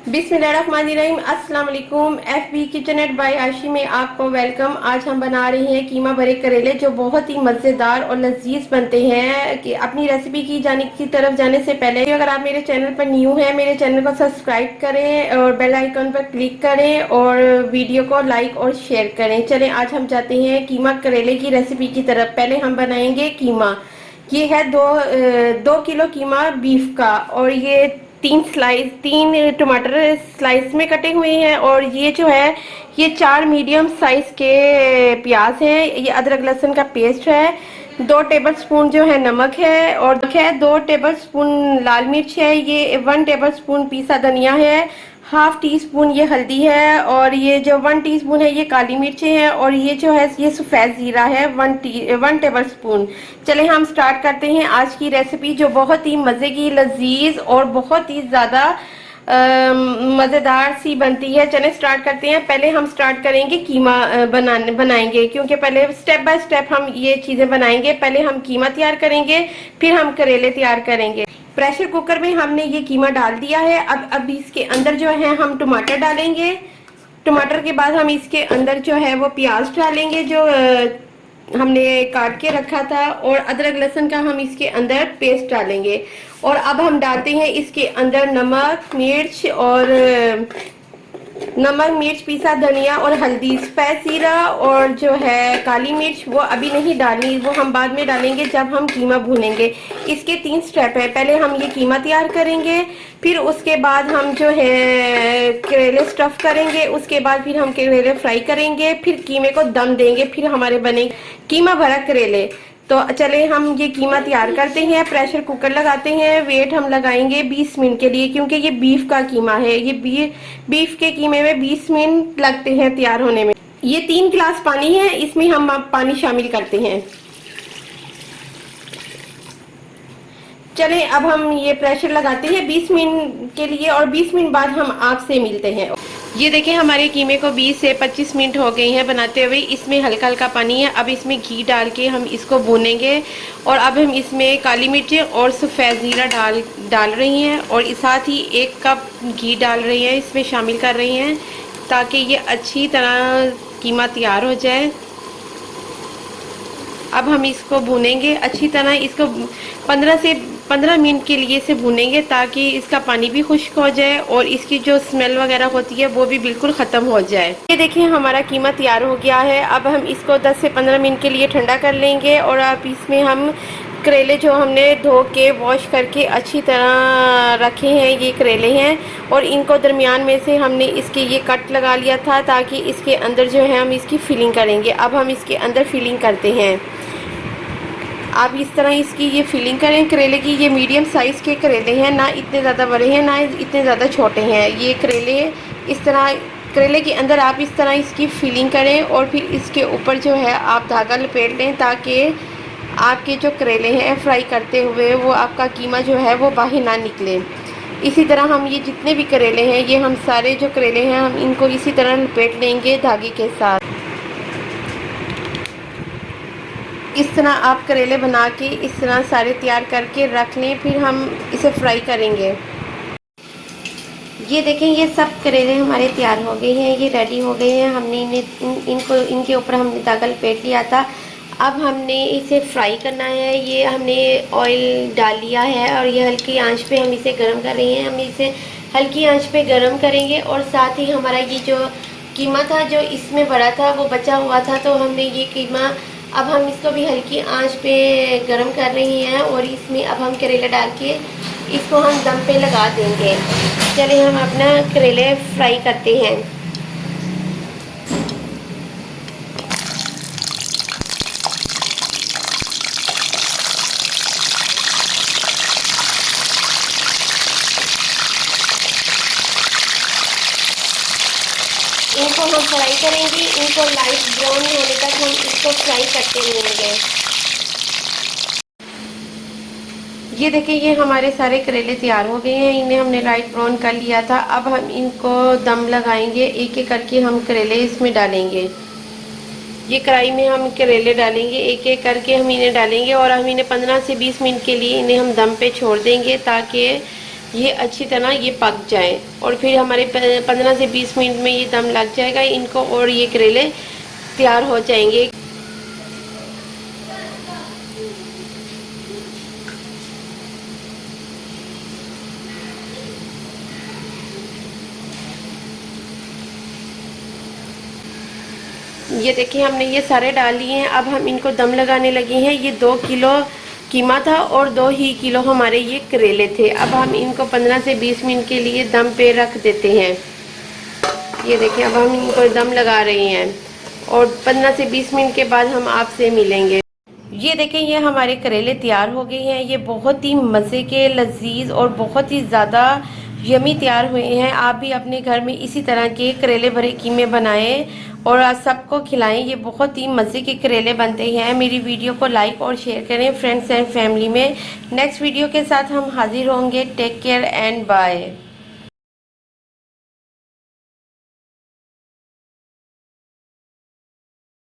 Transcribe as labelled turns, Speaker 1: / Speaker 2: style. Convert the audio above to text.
Speaker 1: बिस्मिल्लाहिर्रहमानिर्रहीम। अस्सलाम वालेकुम। FB किचनेट बाय आशी में आपको वेलकम। आज हम बना रहे हैं कीमा भरे करेले जो बहुत ही मज़ेदार और लजीज बनते हैं। कि अपनी रेसिपी की तरफ जाने से पहले अगर आप मेरे चैनल पर न्यू हैं, मेरे चैनल को सब्सक्राइब करें और बेल आइकन पर क्लिक करें और वीडियो को लाइक और शेयर करें। चलें आज हम जाते हैं कीमा करेले की रेसिपी की तरफ। पहले हम बनाएंगे कीमा। ये है दो किलो कीमा बीफ का, और ये तीन टमाटर स्लाइस में कटे हुए हैं, और ये जो है ये 4 मीडियम साइज के प्याज हैं। ये अदरक लहसुन का पेस्ट है। 2 टेबलस्पून जो है नमक है, और है 2 टेबलस्पून लाल मिर्च है। ये 1 टेबलस्पून पीसा धनिया है। हाफ टी स्पून ये हल्दी है, और ये जो 1 टीस्पून है ये काली मिर्चें हैं, और ये जो है ये सफ़ेद ज़ीरा है 1 टेबल स्पून। चले हम स्टार्ट करते हैं आज की रेसिपी जो बहुत ही मज़े की, लजीज और बहुत ही ज़्यादा मज़ेदार सी बनती है। चले स्टार्ट करते हैं। पहले हम स्टार्ट करेंगे कीमा बनाएंगे, क्योंकि पहले स्टेप बाय स्टेप हम ये चीज़ें बनाएंगे। पहले हम कीमा तैयार करेंगे, फिर हम करेले तैयार करेंगे। प्रेशर कुकर में हमने ये कीमा डाल दिया है। अब इसके अंदर जो है हम टमाटर डालेंगे। टमाटर के बाद हम इसके अंदर जो है वो प्याज डालेंगे जो हमने काट के रखा था, और अदरक लहसुन का हम इसके अंदर पेस्ट डालेंगे। और अब हम डालते हैं इसके अंदर नमक मिर्च पीसा धनिया और हल्दी, सफ़ेद ज़ीरा और जो है काली मिर्च वो अभी नहीं डालनी, वो हम बाद में डालेंगे जब हम कीमा भूनेंगे। इसके 3 स्टेप है। पहले हम ये कीमा तैयार करेंगे, फिर उसके बाद हम जो है करेले स्टफ़ करेंगे, उसके बाद फिर हम करेले फ्राई करेंगे, फिर कीमे को दम देंगे, फिर हमारे बनेंगे कीमा भरा करेले। तो चले हम ये कीमा तैयार करते हैं। प्रेशर कुकर लगाते हैं। वेट हम लगाएंगे 20 मिनट के लिए, क्योंकि ये बीफ का कीमा है। ये बीफ के कीमे में 20 मिनट लगते हैं तैयार होने में। ये 3 गिलास पानी है, इसमें हम पानी शामिल करते हैं। चले अब हम ये प्रेशर लगाते हैं 20 मिनट के लिए, और 20 मिनट बाद हम आपसे मिलते हैं। ये देखें हमारे कीमे को 20 से 25 मिनट हो गए हैं बनाते हुए। इसमें हल्का हल्का पानी है। अब इसमें घी डाल के हम इसको भूनेंगे, और अब हम इसमें काली मिर्चें और सफ़ेद ज़ीरा डाल रही हैं, और साथ ही 1 कप घी डाल रही हैं, इसमें शामिल कर रही हैं, ताकि ये अच्छी तरह कीमा तैयार हो जाए। अब हम इसको भूनेंगे अच्छी तरह। इसको 15 मिनट के लिए से भूनेंगे, ताकि इसका पानी भी खुश्क हो जाए और इसकी जो स्मेल वगैरह होती है वो भी बिल्कुल ख़त्म हो जाए। ये देखिए हमारा कीमा तैयार हो गया है। अब हम इसको 10 से 15 मिनट के लिए ठंडा कर लेंगे, और अब इसमें हम करेले जो हमने धो के वॉश करके अच्छी तरह रखे हैं, ये करेले हैं, और इनको दरमियान में से हमने इसके ये कट लगा लिया था, ताकि इसके अंदर जो है हम इसकी फिलिंग करेंगे। अब हम इसके अंदर फिलिंग करते हैं। आप इस तरह इसकी ये फिलिंग करें करेले की। ये मीडियम साइज़ के करेले हैं, ना इतने ज़्यादा बड़े हैं ना इतने ज़्यादा छोटे हैं। ये करेले इस तरह करेले के अंदर आप इस तरह इसकी फिलिंग करें, और फिर इसके ऊपर जो है आप धागा लपेट लें, ताकि आपके जो करेले हैं फ्राई करते हुए वो आपका कीमा जो है वो बाहर ना निकले। इसी तरह हम ये जितने भी करेले हैं, ये हम सारे जो करेले हैं हम इनको इसी तरह लपेट लेंगे धागे के साथ। इस तरह आप करेले बना के इस तरह सारे तैयार करके रख लें, फिर हम इसे फ्राई करेंगे। ये देखें ये सब करेले हमारे तैयार हो गए हैं, ये रेडी हो गए हैं। हमने इनके ऊपर हमने धागा लपेट लिया था। अब हमने इसे फ्राई करना है। ये हमने ऑयल डाल लिया है, और ये हल्की आंच पे हम इसे गर्म कर रहे हैं। हम इसे हल्की आंच पे गर्म करेंगे, और साथ ही हमारा ये जो कीमा था जो इसमें बड़ा था वो बचा हुआ था, तो हमने ये कीमा अब हम इसको भी हल्की आंच पे गरम कर रही हैं, और इसमें अब हम करेला डाल के इसको हम दम पे लगा देंगे। चलिए हम अपना करेले फ्राई करते हैं। इनको हम फ्राई करेंगे, इनको लाइट ब्राउन होने तक हम इसको फ्राई करते रहेंगे। ये देखिए ये हमारे सारे करेले तैयार हो गए हैं, इन्हें हमने लाइट ब्राउन कर लिया था। अब हम इनको दम लगाएंगे, एक एक करके हम करेले इसमें डालेंगे। ये कढ़ाई में हम करेले डालेंगे, एक एक करके हम इन्हें डालेंगे, और हम इन्हें 15 से 20 मिनट के लिए इन्हें हम दम पे छोड़ देंगे, ताकि ये अच्छी तरह ये पक जाए और फिर हमारे 15 से 20 मिनट में ये दम लग जाएगा इनको और ये करेले तैयार हो जाएंगे। ये देखिए हमने ये सारे डाल लिए हैं। अब हम इनको दम लगाने लगे हैं। ये 2 किलो कीमा था और 2 ही किलो हमारे ये करेले थे। अब हम इनको 15 से 20 मिनट के लिए दम पे रख देते हैं। ये देखिए अब हम इनको दम लगा रहे हैं और 15 से 20 मिनट के बाद हम आपसे मिलेंगे। ये देखें ये हमारे करेले तैयार हो गए हैं। ये बहुत ही मज़े के लजीज और बहुत ही ज़्यादा यमी तैयार हुए हैं। आप भी अपने घर में इसी तरह के करेले भरे कीमे बनाएं और आज सबको खिलाएं। ये बहुत ही मज़े के करेले बनते हैं। मेरी वीडियो को लाइक और शेयर करें फ्रेंड्स एंड फैमिली में। नेक्स्ट वीडियो के साथ हम हाजिर होंगे। Take care and bye.